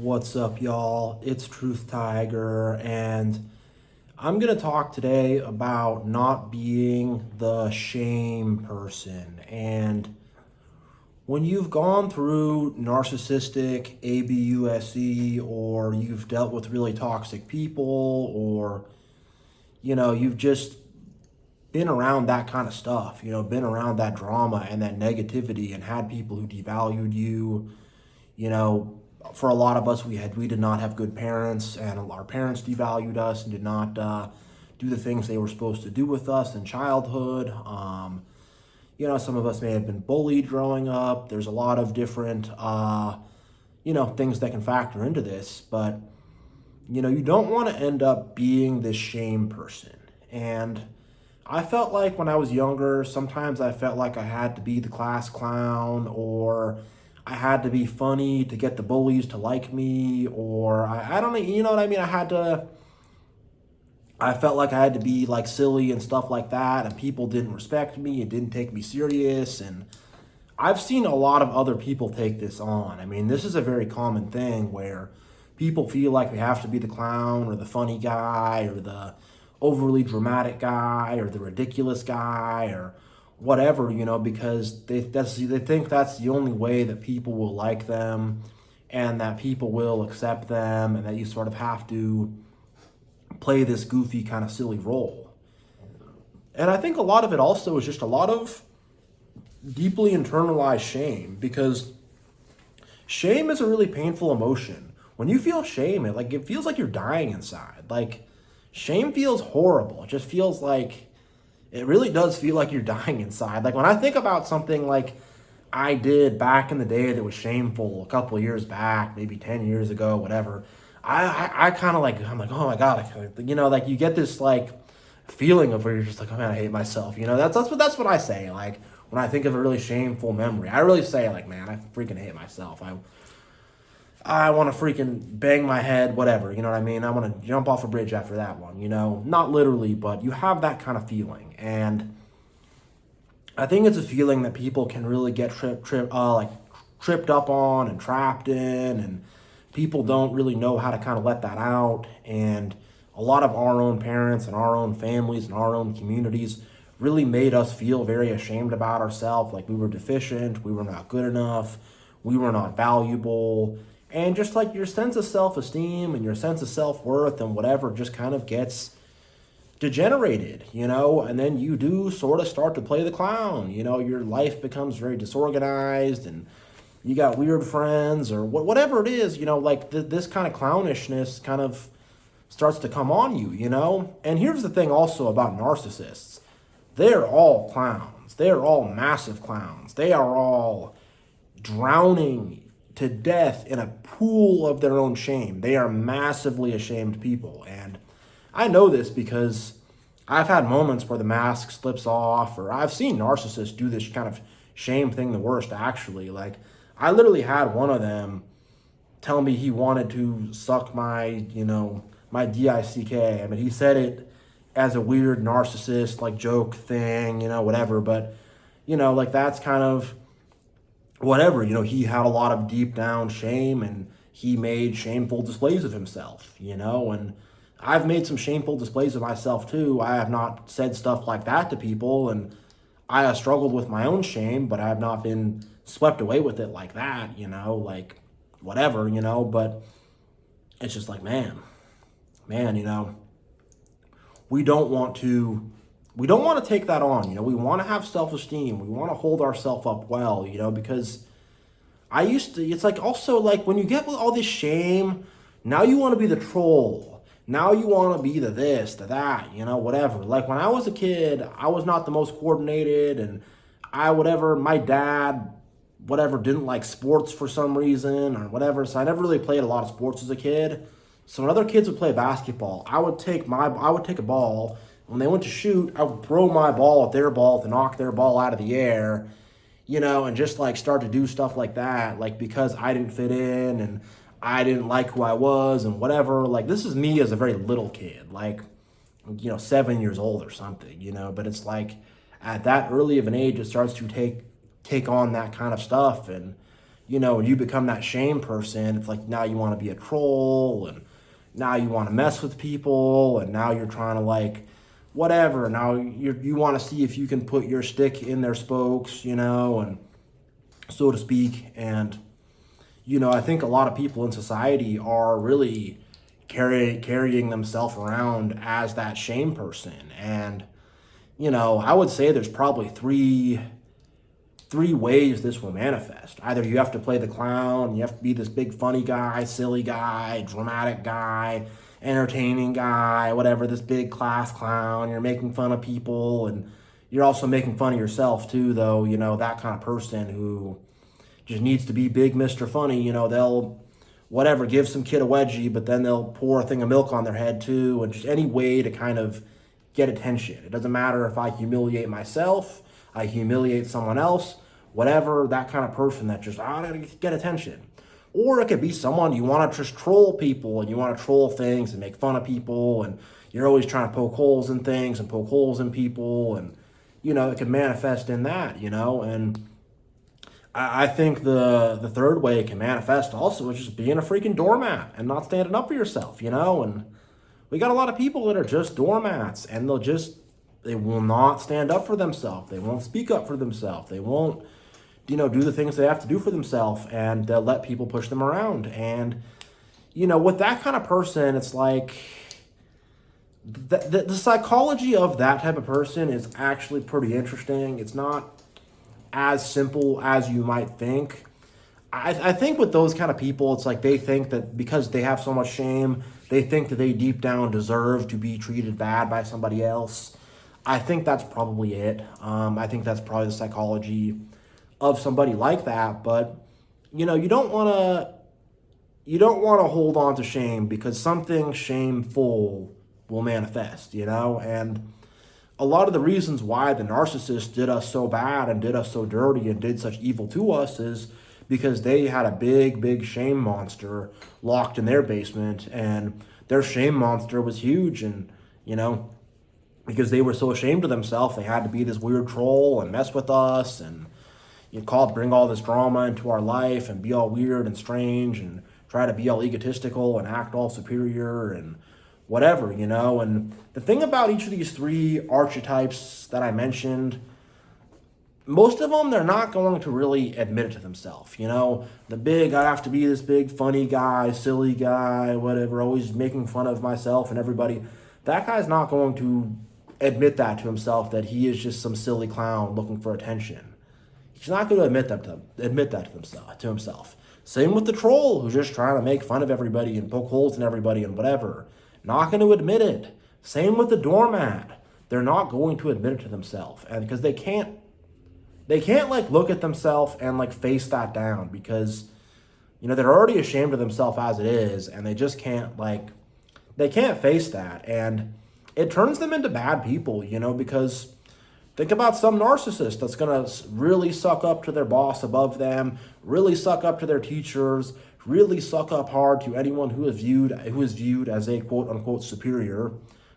What's up, y'all? It's Truth Tiger, and I'm going to talk today about not being the shame person. And when you've gone through narcissistic ABUSE, or you've dealt with really toxic people, or you've just been around that kind of stuff, been around that drama and that negativity and had people who devalued you, you know, for a lot of us, we did not have good parents, and our parents devalued us and did not do the things they were supposed to do with us in childhood. Some of us may have been bullied growing up. There's a lot of different, things that can factor into this, but you don't want to end up being this shame person. And I felt like when I was younger, sometimes I felt like I had to be the class clown, or I had to be funny to get the bullies to like me, or I don't know, you know what I mean? I felt like I had to be like silly and stuff like that, and people didn't respect me and didn't take me serious. And I've seen a lot of other people take this on. I mean, this is a very common thing where people feel like they have to be the clown or the funny guy or the overly dramatic guy or the ridiculous guy or whatever, because they think that's the only way that people will like them and that people will accept them, and that you sort of have to play this goofy kind of silly role. And I think a lot of it also is just a lot of deeply internalized shame, because shame is a really painful emotion. When you feel shame, it feels like you're dying inside. Like, shame feels horrible. It just feels like, it really does feel like you're dying inside. Like, when I think about something like I did back in the day that was shameful a couple of years back, maybe 10 years ago, whatever, I kind of like, I'm like, oh my God, like you get this like feeling of where you're just like, oh man, I hate myself. That's what I say. Like, when I think of a really shameful memory, I really say like, man, I freaking hate myself. I want to freaking bang my head, whatever, you know what I mean? I want to jump off a bridge after that one, not literally, but you have that kind of feeling. And I think it's a feeling that people can really get tripped up on and trapped in, and people don't really know how to kind of let that out. And a lot of our own parents and our own families and our own communities really made us feel very ashamed about ourselves, like we were deficient, we were not good enough, we were not valuable. And just like your sense of self-esteem and your sense of self-worth and whatever just kind of gets degenerated, and then you do sort of start to play the clown. Your life becomes very disorganized, and you got weird friends or whatever it is, this kind of clownishness kind of starts to come on you, And here's the thing also about narcissists. They're all clowns. They're all massive clowns. They are all drowning to death in a pool of their own shame. They are massively ashamed people. And I know this because I've had moments where the mask slips off, or I've seen narcissists do this kind of shame thing the worst, actually. Like, I literally had one of them tell me he wanted to suck my, my dick. I mean, he said it as a weird narcissist, like, joke thing, whatever. But, that's kind of whatever, he had a lot of deep down shame, and he made shameful displays of himself, and I've made some shameful displays of myself too. I have not said stuff like that to people, and I have struggled with my own shame, but I have not been swept away with it like that, like whatever, but it's just like, man, we don't want to take that on. We want to have self-esteem. We want to hold ourselves up well, because it's like also like when you get with all this shame, now you want to be the troll. Now you want to be the this, the that, whatever. Like when I was a kid, I was not the most coordinated, and my dad, didn't like sports for some reason or whatever. So I never really played a lot of sports as a kid. So when other kids would play basketball, I would take a ball. When they went to shoot, I would throw my ball at their ball to knock their ball out of the air, and just like start to do stuff like that, like because I didn't fit in and I didn't like who I was and whatever. Like, this is me as a very little kid, like, 7 years old or something, but it's like at that early of an age, it starts to take on that kind of stuff. And, you become that shame person, it's like now you want to be a troll, and now you want to mess with people, and now you're trying to like whatever. Now you want to see if you can put your stick in their spokes, and so to speak. And I think a lot of people in society are really carrying themselves around as that shame person. And I would say there's probably three ways this will manifest. Either you have to play the clown, you have to be this big funny guy, silly guy, dramatic guy, entertaining guy, whatever, this big class clown. You're making fun of people, and you're also making fun of yourself too, though. That kind of person who just needs to be big Mr. Funny. They'll whatever, give some kid a wedgie, but then they'll pour a thing of milk on their head too, and just any way to kind of get attention. It doesn't matter if I humiliate myself, I humiliate someone else, whatever, that kind of person that just, I gotta get attention. Or it could be someone you want to just troll people, and you want to troll things and make fun of people, and you're always trying to poke holes in things and poke holes in people, and it can manifest in that, and I think the third way it can manifest also is just being a freaking doormat and not standing up for yourself, and we got a lot of people that are just doormats, and they will not stand up for themselves. They won't speak up for themselves. They won't, do the things they have to do for themselves, and they'll let people push them around. And, with that kind of person, it's like the psychology of that type of person is actually pretty interesting. It's not as simple as you might think. I think with those kind of people, it's like they think that because they have so much shame, they think that they deep down deserve to be treated bad by somebody else. I think that's probably it. I think that's probably the psychology of somebody like that. But you don't want to hold on to shame, because something shameful will manifest. And a lot of the reasons why the narcissist did us so bad and did us so dirty and did such evil to us is because they had a big shame monster locked in their basement, and their shame monster was huge. And because they were so ashamed of themselves, they had to be this weird troll and mess with us, and bring all this drama into our life and be all weird and strange and try to be all egotistical and act all superior and whatever. And the thing about each of these three archetypes that I mentioned, most of them, they're not going to really admit it to themselves. The big, I have to be this big funny guy, silly guy, whatever, always making fun of myself and everybody. That guy's not going to admit that to himself, that he is just some silly clown looking for attention. He's not going to admit that to himself. Same with the troll, who's just trying to make fun of everybody and poke holes in everybody and whatever. Not going to admit it. Same with the doormat. They're not going to admit it to themselves, and because they can't like look at themselves and like face that down, because they're already ashamed of themselves as it is, and they just can't they can't face that, and it turns them into bad people. Because think about some narcissist that's gonna really suck up to their boss above them, really suck up to their teachers, really suck up hard to anyone who is viewed as a quote unquote superior.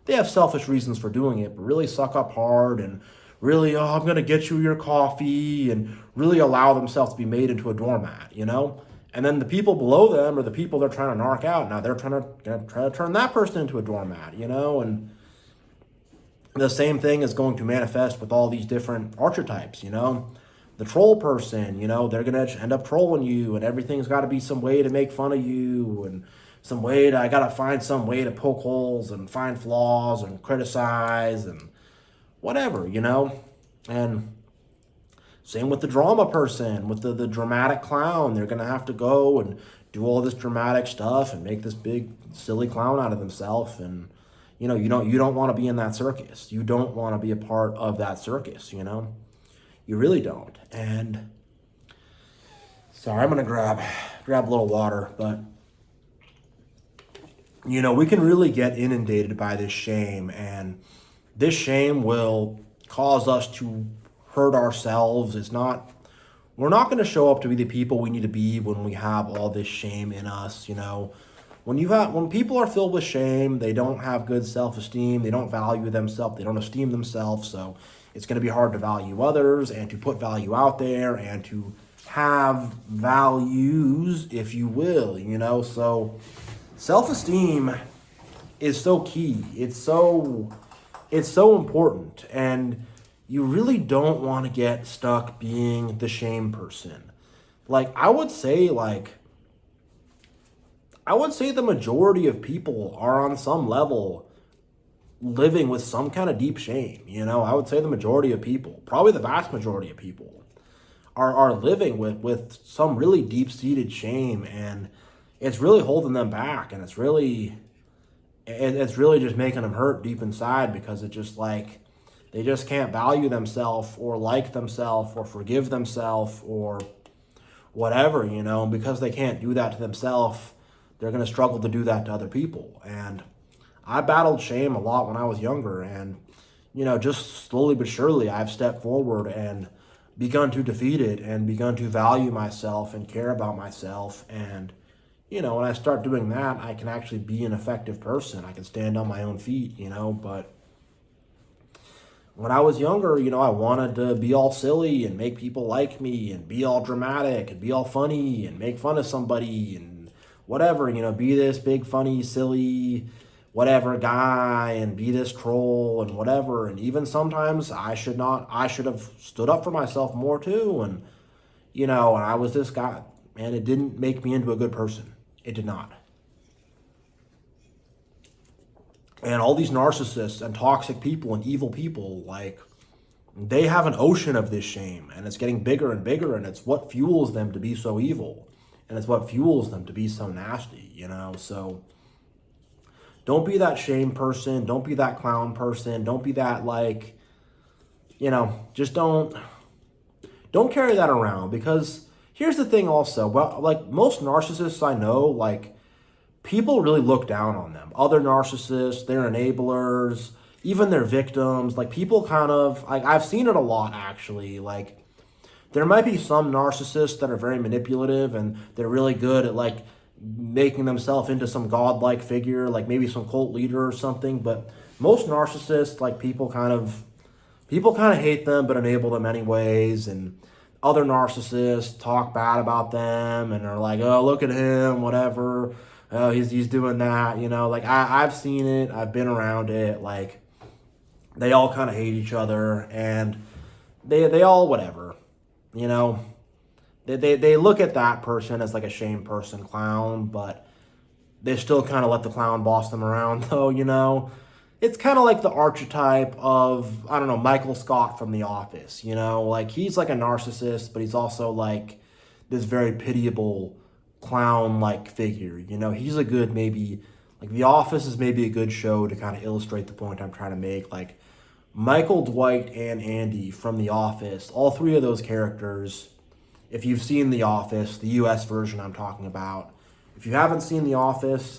They have selfish reasons for doing it, but really suck up hard and really, I'm going to get you your coffee, and really allow themselves to be made into a doormat, And then the people below them, or the people they're trying to narc out, now they're trying to turn that person into a doormat, And the same thing is going to manifest with all these different archetypes, The troll person, they're going to end up trolling you, and everything's got to be some way to make fun of you, and I got to find some way to poke holes and find flaws and criticize and whatever, And same with the drama person, with the dramatic clown. They're going to have to go and do all this dramatic stuff and make this big silly clown out of themselves. And, you don't want to be in that circus. You don't want to be a part of that circus, You really don't. And sorry, I'm going to grab a little water, but we can really get inundated by this shame, and this shame will cause us to hurt ourselves. We're not going to show up to be the people we need to be when we have all this shame in us. When people are filled with shame, they don't have good self-esteem, they don't value themselves, they don't esteem themselves. So it's going to be hard to value others and to put value out there and to have values, if you will, So self-esteem is so key. It's so important, and you really don't want to get stuck being the shame person. Like I would say the majority of people are on some level living with some kind of deep shame. I would say the majority of people, probably the vast majority of people, are living with some really deep seated shame, and it's really holding them back, and it's really just making them hurt deep inside, because it's just like they just can't value themselves or like themselves or forgive themselves or whatever, and because they can't do that to themselves, they're going to struggle to do that to other people. And I battled shame a lot when I was younger, and just slowly but surely I've stepped forward and begun to defeat it and begun to value myself and care about myself. And when I start doing that, I can actually be an effective person. I can stand on my own feet, but when I was younger, I wanted to be all silly and make people like me and be all dramatic and be all funny and make fun of somebody and whatever, be this big, funny, silly, whatever guy and be this troll and whatever. And even sometimes I should have stood up for myself more too. And I was this guy, and it didn't make me into a good person. It did not. And all these narcissists and toxic people and evil people, they have an ocean of this shame, and it's getting bigger and bigger, and it's what fuels them to be so evil, and it's what fuels them to be so nasty, So don't be that shame person. Don't be that clown person. Don't be that, just don't carry that around, because here's the thing also. Well, most narcissists I know, people really look down on them. Other narcissists, their enablers, even their victims, people kind of, I've seen it a lot actually. There might be some narcissists that are very manipulative, and they're really good at making themselves into some godlike figure, maybe some cult leader or something. But most narcissists, people kind of hate them but enable them anyways. And other narcissists talk bad about them and are like, oh, look at him, whatever. Oh, he's doing that, I've seen it, I've been around it, they all kind of hate each other, and they all whatever, they look at that person as a shame person, clown, but they still kind of let the clown boss them around, though, It's kind of like the archetype of, I don't know, Michael Scott from The Office, he's a narcissist, but he's also this very pitiable clown-like figure. He's a good, maybe, The Office is maybe a good show to kind of illustrate the point I'm trying to make. Michael, Dwight, and Andy from The Office, all three of those characters, if you've seen The Office, the US version I'm talking about, if you haven't seen The Office,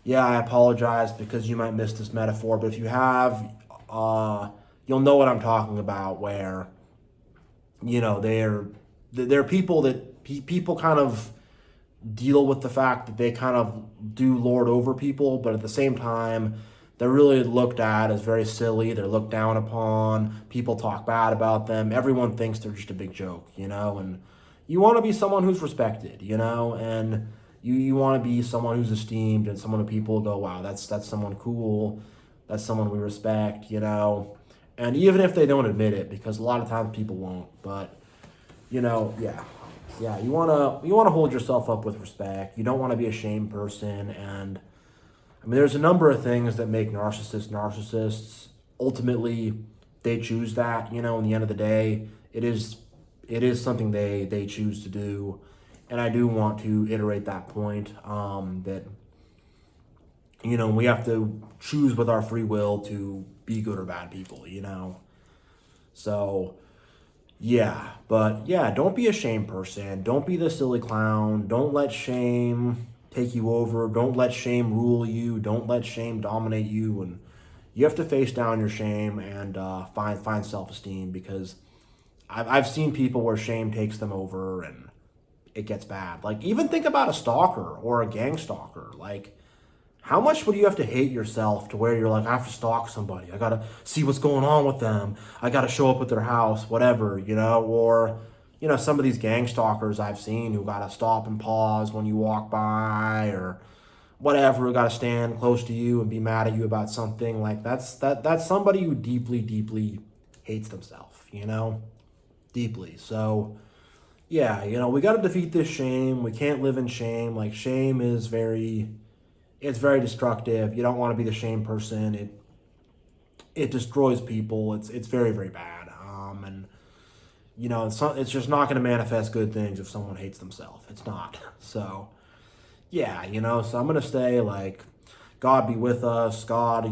yeah, I apologize because you might miss this metaphor, but if you have, you'll know what I'm talking about, where, they're people that people kind of deal with the fact that they kind of do lord over people, but at the same time, they're really looked at as very silly. They're looked down upon. People talk bad about them. Everyone thinks they're just a big joke, and you want to be someone who's respected, and you want to be someone who's esteemed and someone who people go, wow, that's someone cool. That's someone we respect, and even if they don't admit it, because a lot of times people won't, but, yeah, you wanna hold yourself up with respect. You don't want to be a shame person, and there's a number of things that make narcissists. Ultimately, they choose that. In the end of the day, it is something they choose to do, and I do want to iterate that point that we have to choose with our free will to be good or bad people. So. Yeah, but don't be a shame person. Don't be the silly clown. Don't let shame take you over. Don't let shame rule you. Don't let shame dominate you. And you have to face down your shame and find self-esteem, because I've seen people where shame takes them over and it gets bad. Even think about a stalker or a gang stalker. How much would you have to hate yourself to where you're I have to stalk somebody. I got to see what's going on with them. I got to show up at their house, whatever, or some of these gang stalkers I've seen who got to stop and pause when you walk by or whatever, who got to stand close to you and be mad at you about something. Like that's somebody who deeply, deeply hates themselves, deeply. So yeah, we got to defeat this shame. We can't live in shame. Like shame is it's very destructive. You don't want to be the shame person. It destroys people. It's very, very bad. And it's just not going to manifest good things if someone hates themselves. It's not. So yeah, so I'm going to say like, God be with us. God,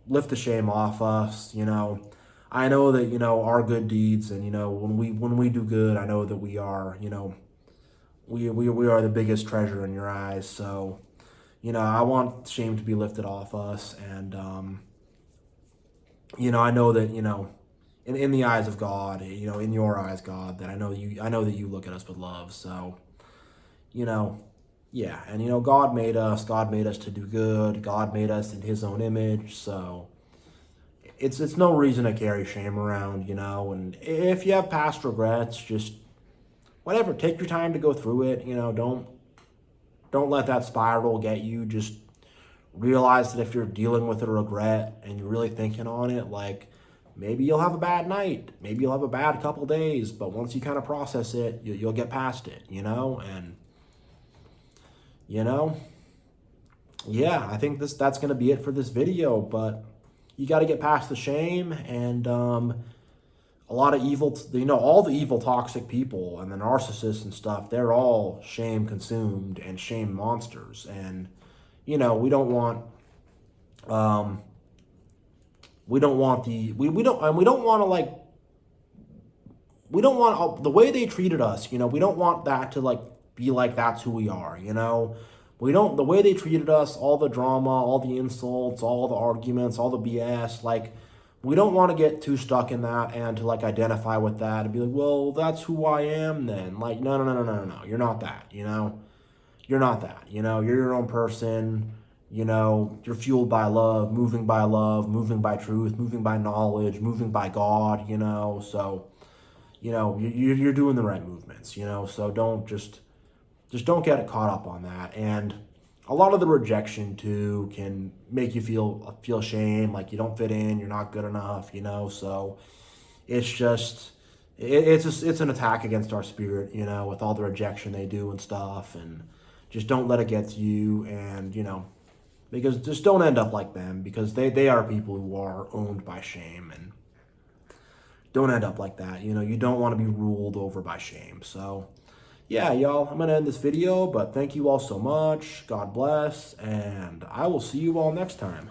lift the shame off us. I know that, our good deeds and, when we do good, I know that we are, we are the biggest treasure in your eyes. So, I want shame to be lifted off us. And, I know that, in the eyes of God, in your eyes, God, that I know that you look at us with love. So, yeah. And, God made us to do good. God made us in his own image. So it's no reason to carry shame around, and if you have past regrets, just whatever, take your time to go through it. Don't let that spiral get you. Just realize that if you're dealing with a regret and you're really thinking on it, like maybe you'll have a bad night, maybe you'll have a bad couple days, but once you kind of process it, you'll get past it, and yeah, I think that's going to be it for this video, but you got to get past the shame and a lot of evil, all the evil toxic people and the narcissists and stuff, they're all shame consumed and shame monsters. And, we don't want, we don't want the way they treated us, we don't want that to like be like that's who we are, the way they treated us, all the drama, all the insults, all the arguments, all the BS, like, we don't want to get too stuck in that and to like identify with that and be like, well, that's who I am then. Like, no. You're not that, You're not that, you're your own person, you're fueled by love, moving by truth, moving by knowledge, moving by God, so, you're doing the right movements, so don't just don't get caught up on that. And a lot of the rejection too can make you feel shame, like you don't fit in, you're not good enough, so it's just it's an attack against our spirit, with all the rejection they do and stuff. And just don't let it get to you. And because just don't end up like them, because they are people who are owned by shame. And don't end up like that. You don't want to be ruled over by shame. So yeah, y'all, I'm going to end this video, but thank you all so much. God bless, and I will see you all next time.